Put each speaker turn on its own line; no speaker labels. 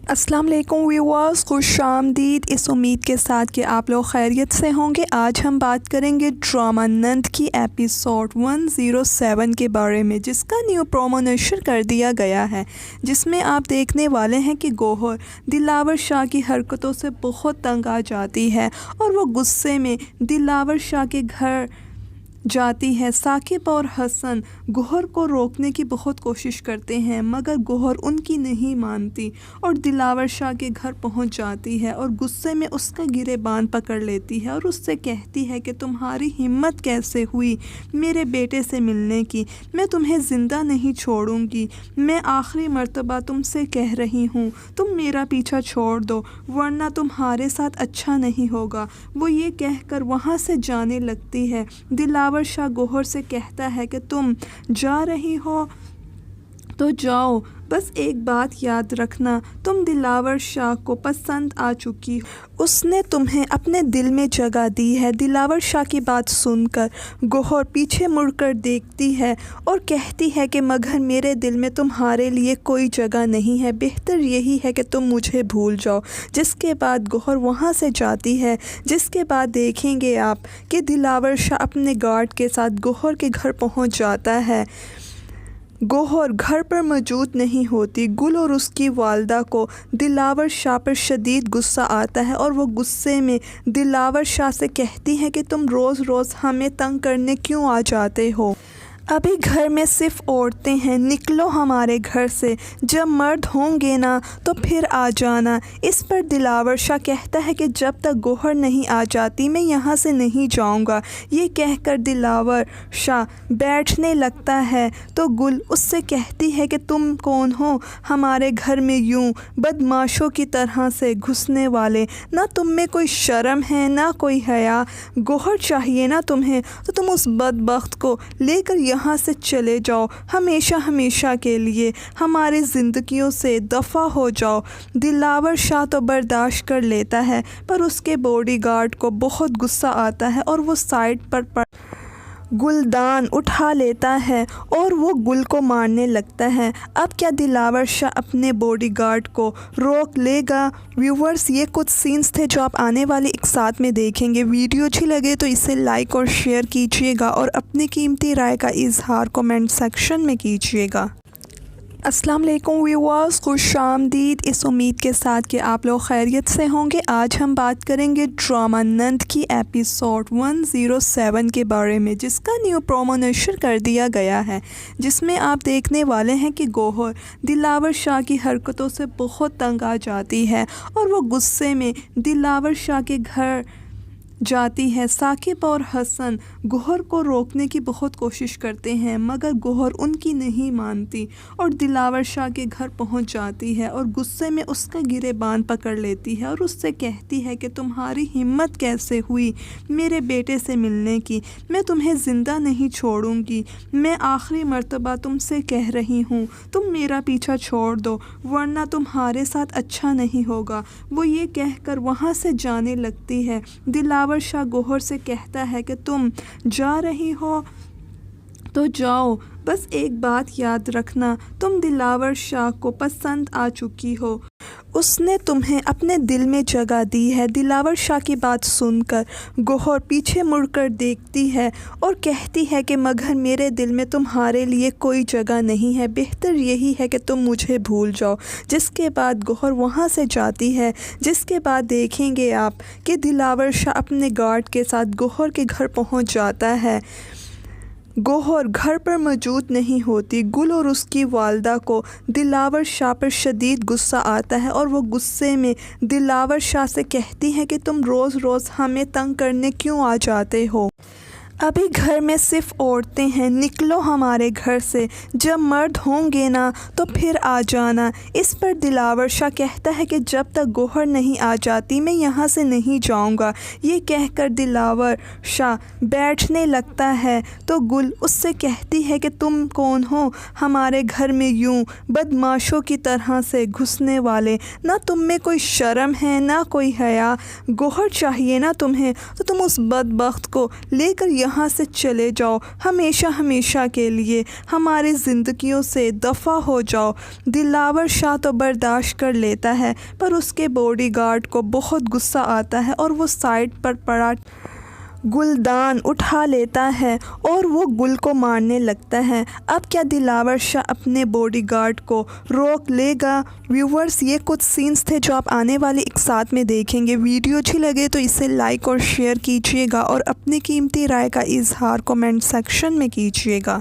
अस्सलाम वालेकुम व्यूअर्स, खुश आमदीद। इस उम्मीद के साथ कि आप लोग खैरियत से होंगे। आज हम बात करेंगे ड्रामा नंद की एपिसोड 107 के बारे में, जिसका न्यू प्रोमो नशर कर दिया गया है, जिसमें आप देखने वाले हैं कि गौहर दिलावर शाह की हरकतों से बहुत तंग आ जाती है और वो गुस्से में दिलावर शाह के घर जाती है। साकिब और हसन गौहर को रोकने की बहुत कोशिश करते हैं, मगर गौहर उनकी नहीं मानती और दिलावर शाह के घर पहुंच जाती है और गुस्से में उसका गिरेबान पकड़ लेती है और उससे कहती है कि तुम्हारी हिम्मत कैसे हुई मेरे बेटे से मिलने की, मैं तुम्हें ज़िंदा नहीं छोड़ूंगी, मैं आखिरी मर्तबा तुमसे कह रही हूँ, तुम मेरा पीछा छोड़ दो वरना तुम्हारे साथ अच्छा नहीं होगा। वो ये कहकर वहाँ से जाने लगती है। दिलावर शाह गौहर से कहता है कि तुम जा रही हो तो जाओ, बस एक बात याद रखना, तुम दिलावर शाह को पसंद आ चुकी हो, उसने तुम्हें अपने दिल में जगह दी है। दिलावर शाह की बात सुनकर गौहर पीछे मुड़कर देखती है और कहती है कि मगर मेरे दिल में तुम्हारे लिए कोई जगह नहीं है, बेहतर यही है कि तुम मुझे भूल जाओ। जिसके बाद गौहर वहाँ से जाती है। जिसके बाद देखेंगे आप कि दिलावर शाह अपने गार्ड के साथ गौहर के घर पहुँच जाता है। गौहर घर पर मौजूद नहीं होती। गुल और उसकी वालदा को दिलावर शाह पर शदीद गुस्सा आता है और वो गुस्से में दिलावर शाह से कहती हैं कि तुम रोज़ रोज़ हमें तंग करने क्यों आ जाते हो, अभी घर में सिर्फ औरतें हैं, निकलो हमारे घर से, जब मर्द होंगे ना तो फिर आ जाना। इस पर दिलावर शाह कहता है कि जब तक गौहर नहीं आ जाती मैं यहाँ से नहीं जाऊँगा। ये कहकर दिलावर शाह बैठने लगता है तो गुल उससे कहती है कि तुम कौन हो हमारे घर में यूँ बदमाशों की तरह से घुसने वाले, ना तुम में कोई शर्म है ना कोई हया। गौहर चाहिए ना तुम्हें तो तुम उस बदबख्त को लेकर यहाँ से चले जाओ, हमेशा हमेशा के लिए हमारी ज़िंदगियों से दफ़ा हो जाओ। दिलावर शाह तो बर्दाश्त कर लेता है, पर उसके बॉडीगार्ड को बहुत गुस्सा आता है और वो साइड पर गुलदान उठा लेता है और वो गुल को मारने लगता है। अब क्या दिलावर शाह अपने बॉडीगार्ड को रोक लेगा? व्यूवर्स, ये कुछ सीन्स थे जो आप आने वाले एक साथ में देखेंगे। वीडियो अच्छी लगे तो इसे लाइक और शेयर कीजिएगा और अपनी कीमती राय का इजहार कमेंट सेक्शन में कीजिएगा। अस्सलाम वालेकुम व्यूअर्स, खुश आमदीद। इस उम्मीद के साथ कि आप लोग खैरियत से होंगे। आज हम बात करेंगे ड्रामा नंद की एपिसोड 107 के बारे में, जिसका न्यू प्रोमो नशर कर दिया गया है, जिसमें आप देखने वाले हैं कि गौहर दिलावर शाह की हरकतों से बहुत तंग आ जाती है और वो गुस्से में दिलावर शाह के घर जाती है। साकिब और हसन गौहर को रोकने की बहुत कोशिश करते हैं, मगर गौहर उनकी नहीं मानती और दिलावर शाह के घर पहुंच जाती है और गुस्से में उसका गिरेबान पकड़ लेती है और उससे कहती है कि तुम्हारी हिम्मत कैसे हुई मेरे बेटे से मिलने की, मैं तुम्हें ज़िंदा नहीं छोड़ूंगी, मैं आखिरी मर्तबा तुमसे कह रही हूँ, तुम मेरा पीछा छोड़ दो वरना तुम्हारे साथ अच्छा नहीं होगा। वो ये कहकर वहाँ से जाने लगती है। दिलावर शाह गौहर से कहता है कि तुम जा रही हो तो जाओ, बस एक बात याद रखना, तुम दिलावर शाह को पसंद आ चुकी हो, उसने तुम्हें अपने दिल में जगह दी है। दिलावर शाह की बात सुनकर गौहर पीछे मुड़कर देखती है और कहती है कि मगर मेरे दिल में तुम्हारे लिए कोई जगह नहीं है, बेहतर यही है कि तुम मुझे भूल जाओ। जिसके बाद गौहर वहाँ से जाती है। जिसके बाद देखेंगे आप कि दिलावर शाह अपने गार्ड के साथ गौहर के घर पहुँच जाता है। गौहर घर पर मौजूद नहीं होती। गुल और उसकी वालदा को दिलावर शाह पर शदीद गुस्सा आता है और वो गुस्से में दिलावर शाह से कहती हैं कि तुम रोज़ रोज़ हमें तंग करने क्यों आ जाते हो, अभी घर में सिर्फ औरतें हैं, निकलो हमारे घर से, जब मर्द होंगे ना तो फिर आ जाना। इस पर दिलावर शाह कहता है कि जब तक गौहर नहीं आ जाती मैं यहाँ से नहीं जाऊँगा। ये कहकर दिलावर शाह बैठने लगता है तो गुल उससे कहती है कि तुम कौन हो हमारे घर में यूँ बदमाशों की तरह से घुसने वाले, ना तुम में कोई शर्म है ना कोई हया। गौहर चाहिए ना तुम्हें तो तुम उस बदबख्त को लेकर یہاں سے چلے جاؤ ہمیشہ ہمیشہ کے لیے، ہماری زندگیوں سے دفع ہو جاؤ۔ دلاور شاہ تو برداشت کر لیتا ہے پر اس کے باڈی گارڈ کو بہت غصہ آتا ہے اور وہ سائڈ پر پڑا گلدان اٹھا لیتا ہے اور وہ گل کو مارنے لگتا ہے۔ اب کیا دلاور شاہ اپنے باڈی گارڈ کو روک لے گا؟ ویورز، یہ کچھ سینز تھے جو آپ آنے والے ایک ساتھ میں دیکھیں گے۔ ویڈیو اچھی لگے تو اسے لائک اور شیئر کیجیے گا اور اپنی قیمتی رائے کا اظہار کمنٹ سیکشن میں کیجیے گا۔